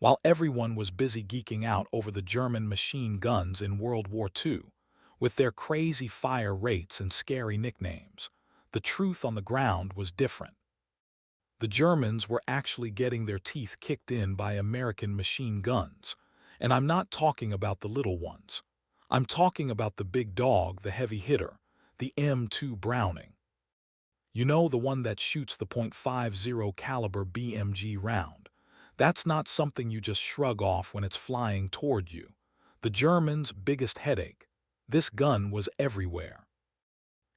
While everyone was busy geeking out over the German machine guns in World War II, with their crazy fire rates and scary nicknames, the truth on the ground was different. The Germans were actually getting their teeth kicked in by American machine guns, and I'm not talking about the little ones. I'm talking about the big dog, the heavy hitter, the M2 Browning. You know, the one that shoots the .50 caliber BMG round. That's not something you just shrug off when it's flying toward you. The Germans' biggest headache. This gun was everywhere.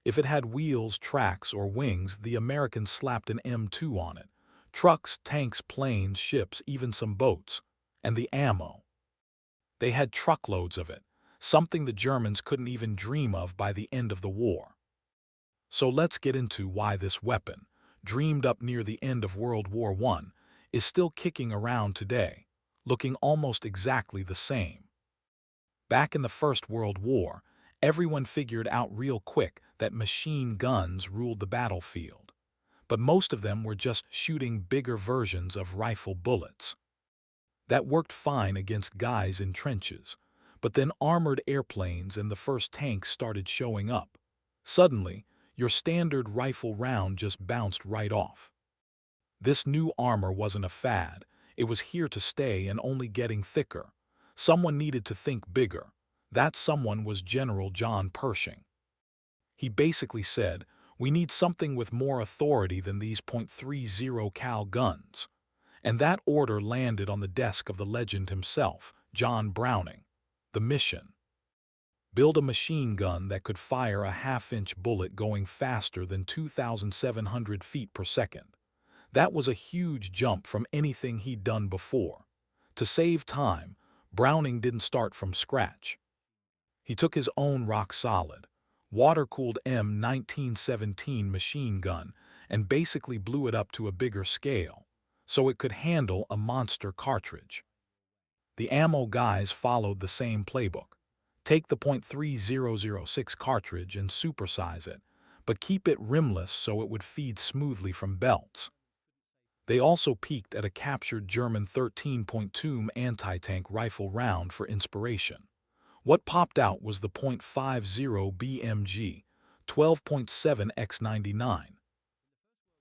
If it had wheels, tracks, or wings, the Americans slapped an M2 on it. Trucks, tanks, planes, ships, even some boats. And the ammo. They had truckloads of it, something the Germans couldn't even dream of by the end of the war. So let's get into why this weapon, dreamed up near the end of World War I, is still kicking around today, looking almost exactly the same. Back in the First World War, everyone figured out real quick that machine guns ruled the battlefield. But most of them were just shooting bigger versions of rifle bullets. That worked fine against guys in trenches, but then armored airplanes and the first tanks started showing up. Suddenly, your standard rifle round just bounced right off. This new armor wasn't a fad, it was here to stay and only getting thicker. Someone needed to think bigger. That someone was General John Pershing. He basically said, we need something with more authority than these .30 cal guns. And that order landed on the desk of the legend himself, John Browning. The mission: build a machine gun that could fire a half-inch bullet going faster than 2,700 feet per second. That was a huge jump from anything he'd done before. To save time, Browning didn't start from scratch. He took his own rock-solid, water-cooled M1917 machine gun and basically blew it up to a bigger scale, so it could handle a monster cartridge. The ammo guys followed the same playbook. Take the .3006 cartridge and supersize it, but keep it rimless so it would feed smoothly from belts. They also peeked at a captured German 13.2 anti-tank rifle round for inspiration. What popped out was the .50 BMG 12.7x99.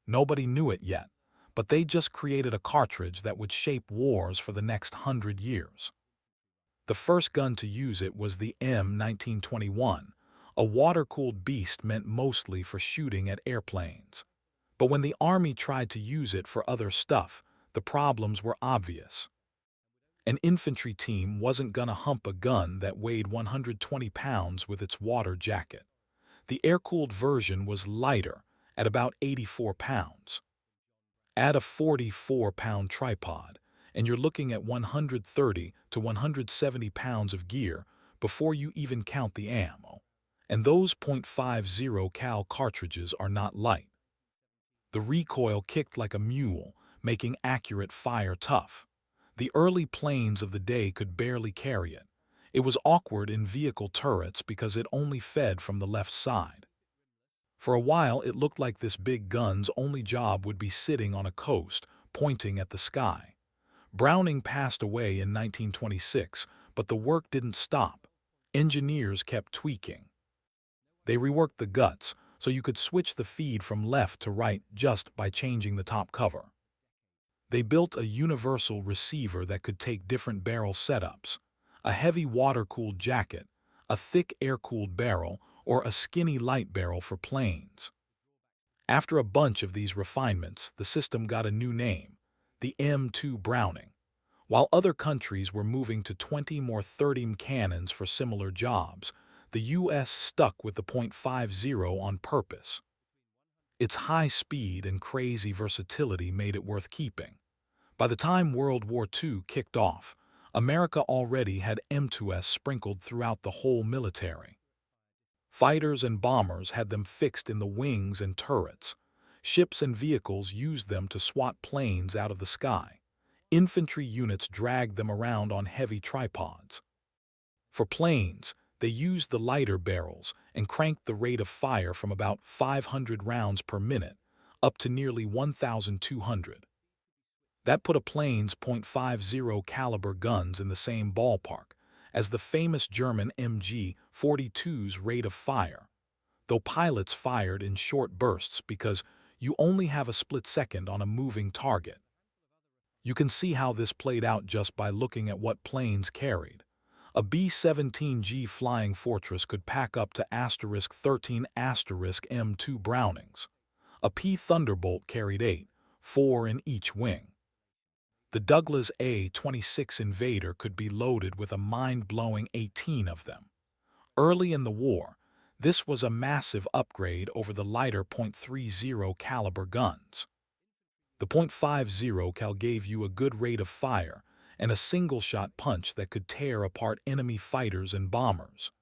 Nobody knew it yet, but they just created a cartridge that would shape wars for the next 100 years. The first gun to use it was the M1921, a water-cooled beast meant mostly for shooting at airplanes. But when the Army tried to use it for other stuff, the problems were obvious. An infantry team wasn't gonna hump a gun that weighed 120 pounds with its water jacket. The air-cooled version was lighter, at about 84 pounds. Add a 44-pound tripod, and you're looking at 130 to 170 pounds of gear before you even count the ammo. And those .50 cal cartridges are not light. The recoil kicked like a mule, making accurate fire tough. The early planes of the day could barely carry it. It was awkward in vehicle turrets because it only fed from the left side. For a while, it looked like this big gun's only job would be sitting on a coast, pointing at the sky. Browning passed away in 1926, but the work didn't stop. Engineers kept tweaking. They reworked the guts, so you could switch the feed from left to right just by changing the top cover. They built a universal receiver that could take different barrel setups, a heavy water-cooled jacket, a thick air-cooled barrel, or a skinny light barrel for planes. After a bunch of these refinements, the system got a new name, the M2 Browning. While other countries were moving to 20 more 30 cannons for similar jobs, the US stuck with the .50 on purpose. Its high speed and crazy versatility made it worth keeping. By the time World War II kicked off, America already had M2s sprinkled throughout the whole military. Fighters and bombers had them fixed in the wings and turrets. Ships and vehicles used them to swat planes out of the sky. Infantry units dragged them around on heavy tripods. For planes, they used the lighter barrels and cranked the rate of fire from about 500 rounds per minute up to nearly 1,200. That put a plane's .50 caliber guns in the same ballpark as the famous German MG-42's rate of fire, though pilots fired in short bursts because you only have a split second on a moving target. You can see how this played out just by looking at what planes carried. A B-17G Flying Fortress could pack up to *13 M2 Brownings. A P Thunderbolt carried 8, 4 in each wing. The Douglas A-26 Invader could be loaded with a mind-blowing 18 of them. Early in the war, this was a massive upgrade over the lighter .30 caliber guns. The .50 cal gave you a good rate of fire and a single-shot punch that could tear apart enemy fighters and bombers.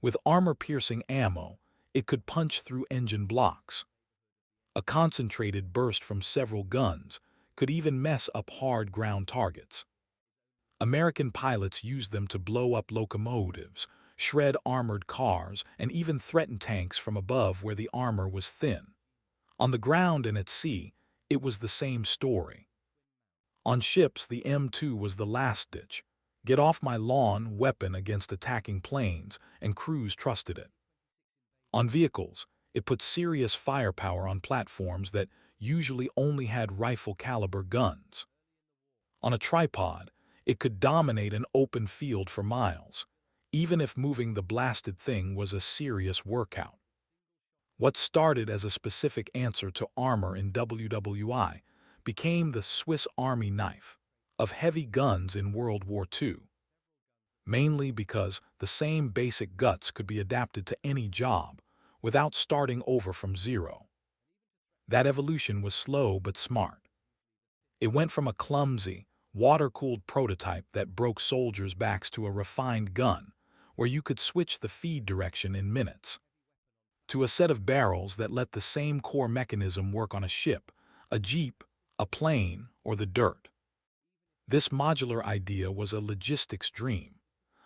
With armor-piercing ammo, it could punch through engine blocks. A concentrated burst from several guns could even mess up hard ground targets. American pilots used them to blow up locomotives, shred armored cars, and even threaten tanks from above where the armor was thin. On the ground and at sea, it was the same story. On ships, the M2 was the last-ditch, get-off-my-lawn weapon against attacking planes, and crews trusted it. On vehicles, it put serious firepower on platforms that usually only had rifle-caliber guns. On a tripod, it could dominate an open field for miles, even if moving the blasted thing was a serious workout. What started as a specific answer to armor in WWI became the Swiss Army knife of heavy guns in World War II, mainly because the same basic guts could be adapted to any job without starting over from zero. That evolution was slow but smart. It went from a clumsy, water-cooled prototype that broke soldiers' backs to a refined gun where you could switch the feed direction in minutes, to a set of barrels that let the same core mechanism work on a ship, a jeep, a plane, or the dirt. This modular idea was a logistics dream.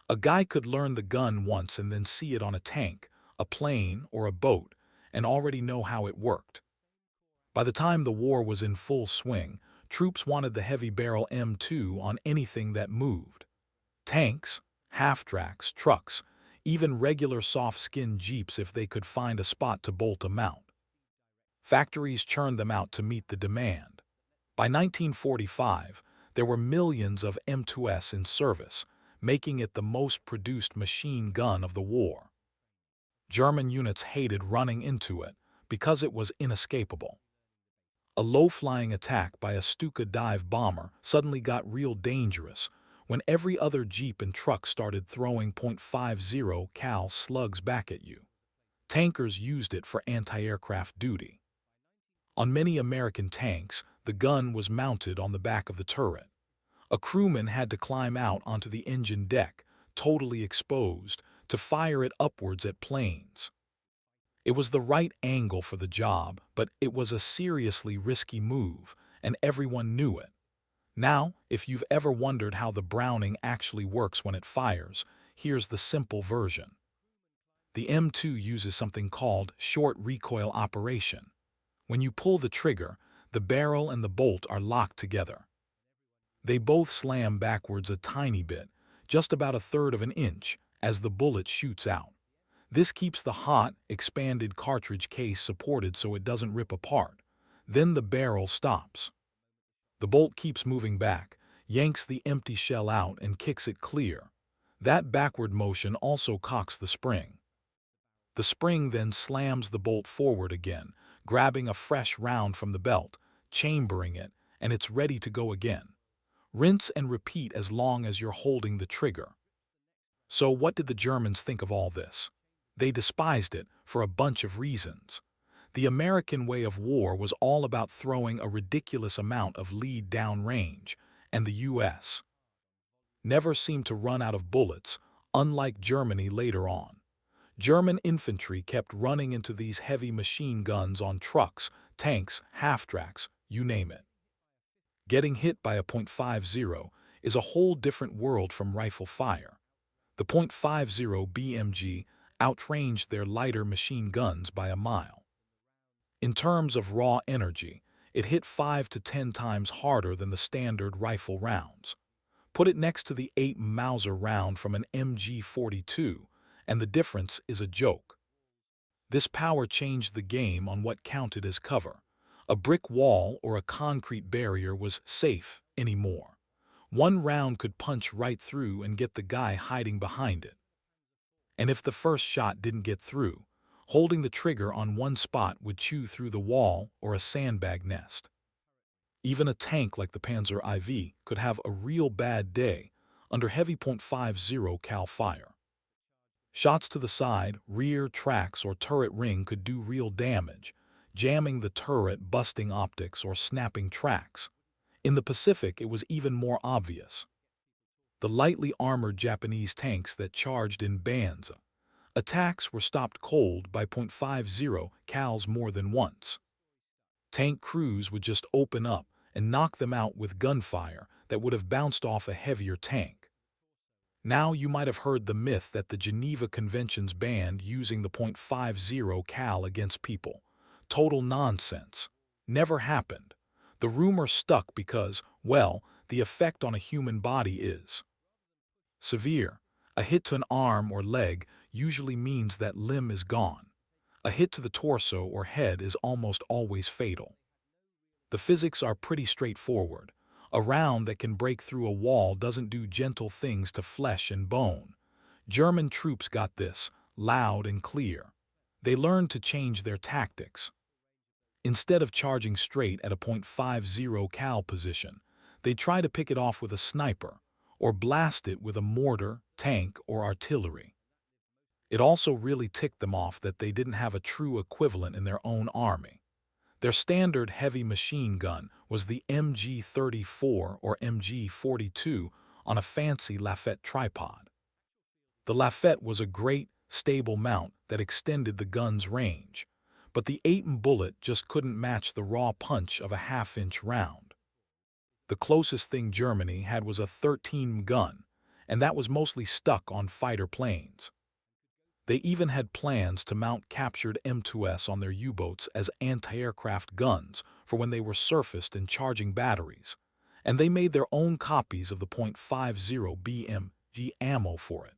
A guy could learn the gun once and then see it on a tank, a plane, or a boat, and already know how it worked. By the time the war was in full swing, troops wanted the heavy-barrel M2 on anything that moved. Tanks, half-tracks, trucks, even regular soft-skinned jeeps if they could find a spot to bolt a mount. Factories churned them out to meet the demand. By 1945, there were millions of M2s in service, making it the most produced machine gun of the war. German units hated running into it because it was inescapable. A low-flying attack by a Stuka dive bomber suddenly got real dangerous when every other jeep and truck started throwing .50 cal slugs back at you. Tankers used it for anti-aircraft duty. On many American tanks, the gun was mounted on the back of the turret. A crewman had to climb out onto the engine deck, totally exposed, to fire it upwards at planes. It was the right angle for the job, but it was a seriously risky move, and everyone knew it. Now, if you've ever wondered how the Browning actually works when it fires, here's the simple version. The M2 uses something called short recoil operation. When you pull the trigger, the barrel and the bolt are locked together. They both slam backwards a tiny bit, just about 1/3 of an inch, as the bullet shoots out. This keeps the hot, expanded cartridge case supported so it doesn't rip apart. Then the barrel stops. The bolt keeps moving back, yanks the empty shell out and kicks it clear. That backward motion also cocks the spring. The spring then slams the bolt forward again, grabbing a fresh round from the belt, chambering it, and it's ready to go again. Rinse and repeat as long as you're holding the trigger. So what did the Germans think of all this? They despised it for a bunch of reasons. The American way of war was all about throwing a ridiculous amount of lead downrange, and the U.S. never seemed to run out of bullets, unlike Germany later on. German infantry kept running into these heavy machine guns on trucks, tanks, half-tracks, you name it. Getting hit by a .50 is a whole different world from rifle fire. The .50 BMG outranged their lighter machine guns by a mile. In terms of raw energy, It hit 5 to 10 times harder than the standard rifle rounds. Put it next to the 8 Mauser round from an MG42, and the difference is a joke. This power changed the game on what counted as cover. A brick wall or a concrete barrier was safe anymore. One round could punch right through and get the guy hiding behind it. And if the first shot didn't get through, holding the trigger on one spot would chew through the wall or a sandbag nest. Even a tank like the Panzer IV could have a real bad day under heavy .50 cal fire. Shots to the side, rear, tracks, or turret ring could do real damage, jamming the turret, busting optics, or snapping tracks. In the Pacific, it was even more obvious. The lightly armored Japanese tanks that charged in bands. Attacks were stopped cold by .50 cals more than once. Tank crews would just open up and knock them out with gunfire that would have bounced off a heavier tank. Now you might have heard the myth that the Geneva Conventions banned using the .50 cal against people. Total nonsense. Never happened. The rumor stuck because, well, the effect on a human body is severe. A hit to an arm or leg usually means that limb is gone. A hit to the torso or head is almost always fatal. The physics are pretty straightforward. A round that can break through a wall doesn't do gentle things to flesh and bone. German troops got this, loud and clear. They learned to change their tactics. Instead of charging straight at a .50 cal position, they try to pick it off with a sniper, or blast it with a mortar, tank, or artillery. It also really ticked them off that they didn't have a true equivalent in their own army. Their standard heavy machine gun was the MG34 or MG42 on a fancy Lafette tripod. The Lafette was a great, stable mount that extended the gun's range, but the 8mm bullet just couldn't match the raw punch of a half-inch round. The closest thing Germany had was a 13mm gun, and that was mostly stuck on fighter planes. They even had plans to mount captured M2S on their U-boats as anti-aircraft guns for when they were surfaced and charging batteries, and they made their own copies of the .50 BMG ammo for it.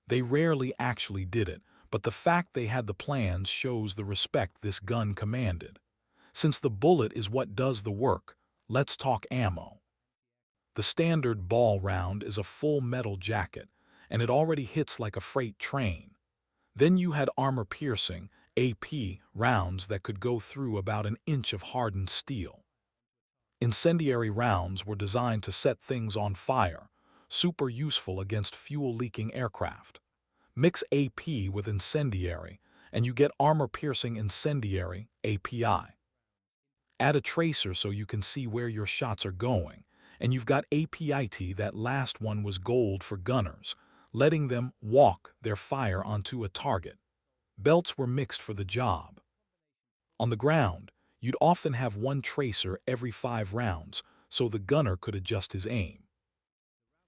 They rarely actually did it, but the fact they had the plans shows the respect this gun commanded. Since the bullet is what does the work, let's talk ammo. The standard ball round is a full metal jacket, and it already hits like a freight train. Then you had armor-piercing, AP, rounds that could go through about an inch of hardened steel. Incendiary rounds were designed to set things on fire, super useful against fuel-leaking aircraft. Mix AP with incendiary, and you get armor-piercing incendiary, API. Add a tracer so you can see where your shots are going, and you've got APIT. That last one was gold for gunners, letting them walk their fire onto a target. Belts were mixed for the job. On the ground, you'd often have one tracer every 5 rounds, so the gunner could adjust his aim.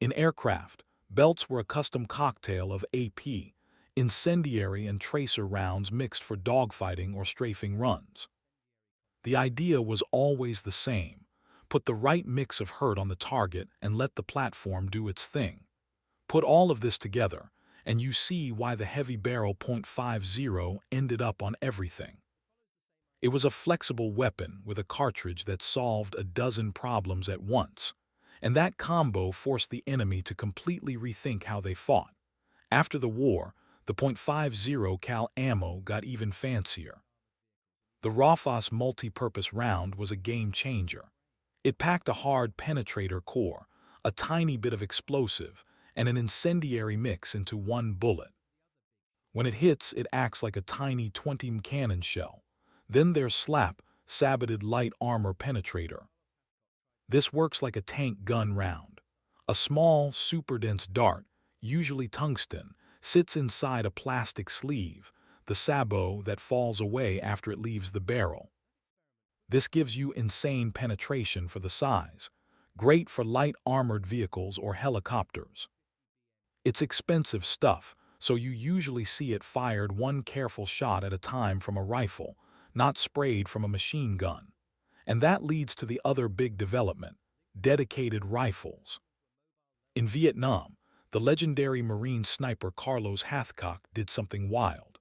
In aircraft, belts were a custom cocktail of AP, incendiary and tracer rounds mixed for dogfighting or strafing runs. The idea was always the same: put the right mix of hurt on the target and let the platform do its thing. Put all of this together, and you see why the heavy barrel .50 ended up on everything. It was a flexible weapon with a cartridge that solved a dozen problems at once, and that combo forced the enemy to completely rethink how they fought. After the war, the .50 cal ammo got even fancier. The Raufoss multi-purpose round was a game changer. It packed a hard penetrator core, a tiny bit of explosive, and an incendiary mix into one bullet. When it hits, it acts like a tiny 20mm cannon shell. Then there's SLAP, Saboted Light Armor Penetrator. This works like a tank gun round. A small, super-dense dart, usually tungsten, sits inside a plastic sleeve, the sabot that falls away after it leaves the barrel. This gives you insane penetration for the size, great for light armored vehicles or helicopters. It's expensive stuff, so you usually see it fired one careful shot at a time from a rifle, not sprayed from a machine gun. And that leads to the other big development: dedicated rifles. In Vietnam, the legendary Marine sniper Carlos Hathcock did something wild.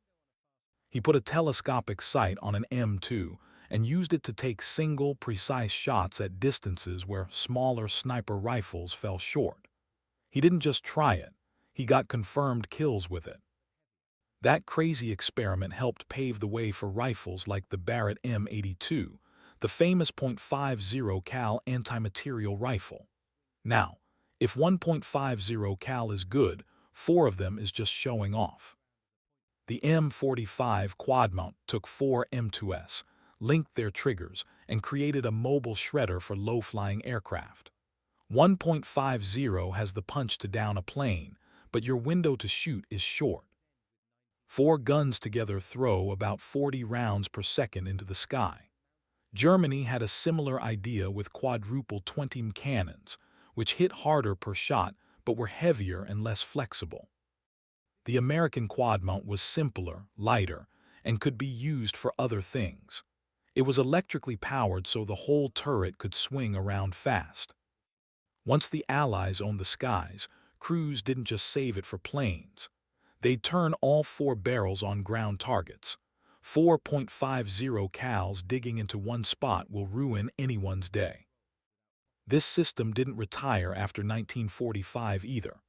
He put a telescopic sight on an M2 and used it to take single, precise shots at distances where smaller sniper rifles fell short. He didn't just try it, he got confirmed kills with it. That crazy experiment helped pave the way for rifles like the Barrett M82, the famous .50 cal anti-material rifle. Now, if 1.50 cal is good, 4 of them is just showing off. The M45 quad mount took 4 M2s, linked their triggers, and created a mobile shredder for low-flying aircraft. 1.50 has the punch to down a plane, but your window to shoot is short. 4 guns together throw about 40 rounds per second into the sky. Germany had a similar idea with quadruple 20 cannons, which hit harder per shot but were heavier and less flexible. The American quad mount was simpler, lighter, and could be used for other things. It was electrically powered so the whole turret could swing around fast. Once the Allies owned the skies, crews didn't just save it for planes. They'd turn all 4 barrels on ground targets. 4.50 cals digging into one spot will ruin anyone's day. This system didn't retire after 1945 either.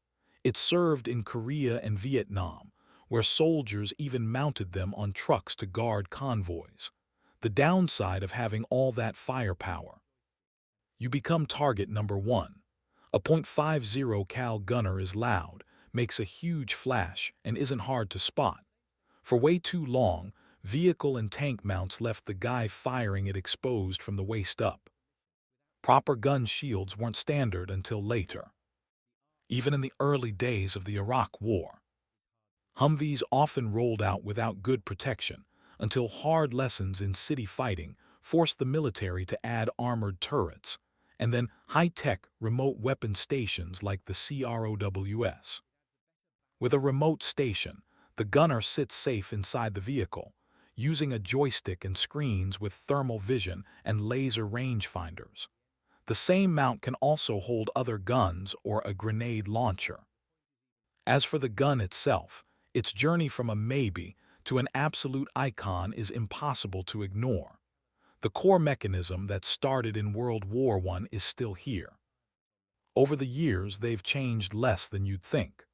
It served in Korea and Vietnam, where soldiers even mounted them on trucks to guard convoys. The downside of having all that firepower: you become target number 1. A .50 cal gunner is loud, makes a huge flash, and isn't hard to spot. For way too long, vehicle and tank mounts left the guy firing it exposed from the waist up. Proper gun shields weren't standard until later. Even in the early days of the Iraq War, Humvees often rolled out without good protection until hard lessons in city fighting forced the military to add armored turrets, and then high-tech remote weapon stations like the CROWS. With a remote station, the gunner sits safe inside the vehicle, using a joystick and screens with thermal vision and laser rangefinders. The same mount can also hold other guns or a grenade launcher. As for the gun itself, its journey from a maybe to an absolute icon is impossible to ignore. The core mechanism that started in World War I is still here. Over the years, they've changed less than you'd think.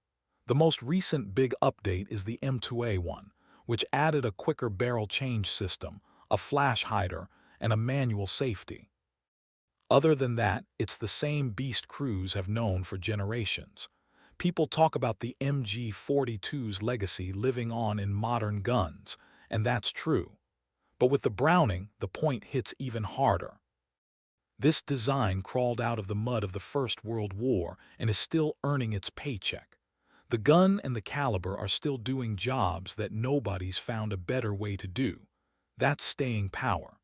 The most recent big update is the M2A1, which added a quicker barrel change system, a flash hider, and a manual safety. Other than that, it's the same beast crews have known for generations. People talk about the MG42's legacy living on in modern guns, and that's true. But with the Browning, the point hits even harder. This design crawled out of the mud of the First World War and is still earning its paycheck. The gun and the caliber are still doing jobs that nobody's found a better way to do. That's staying power.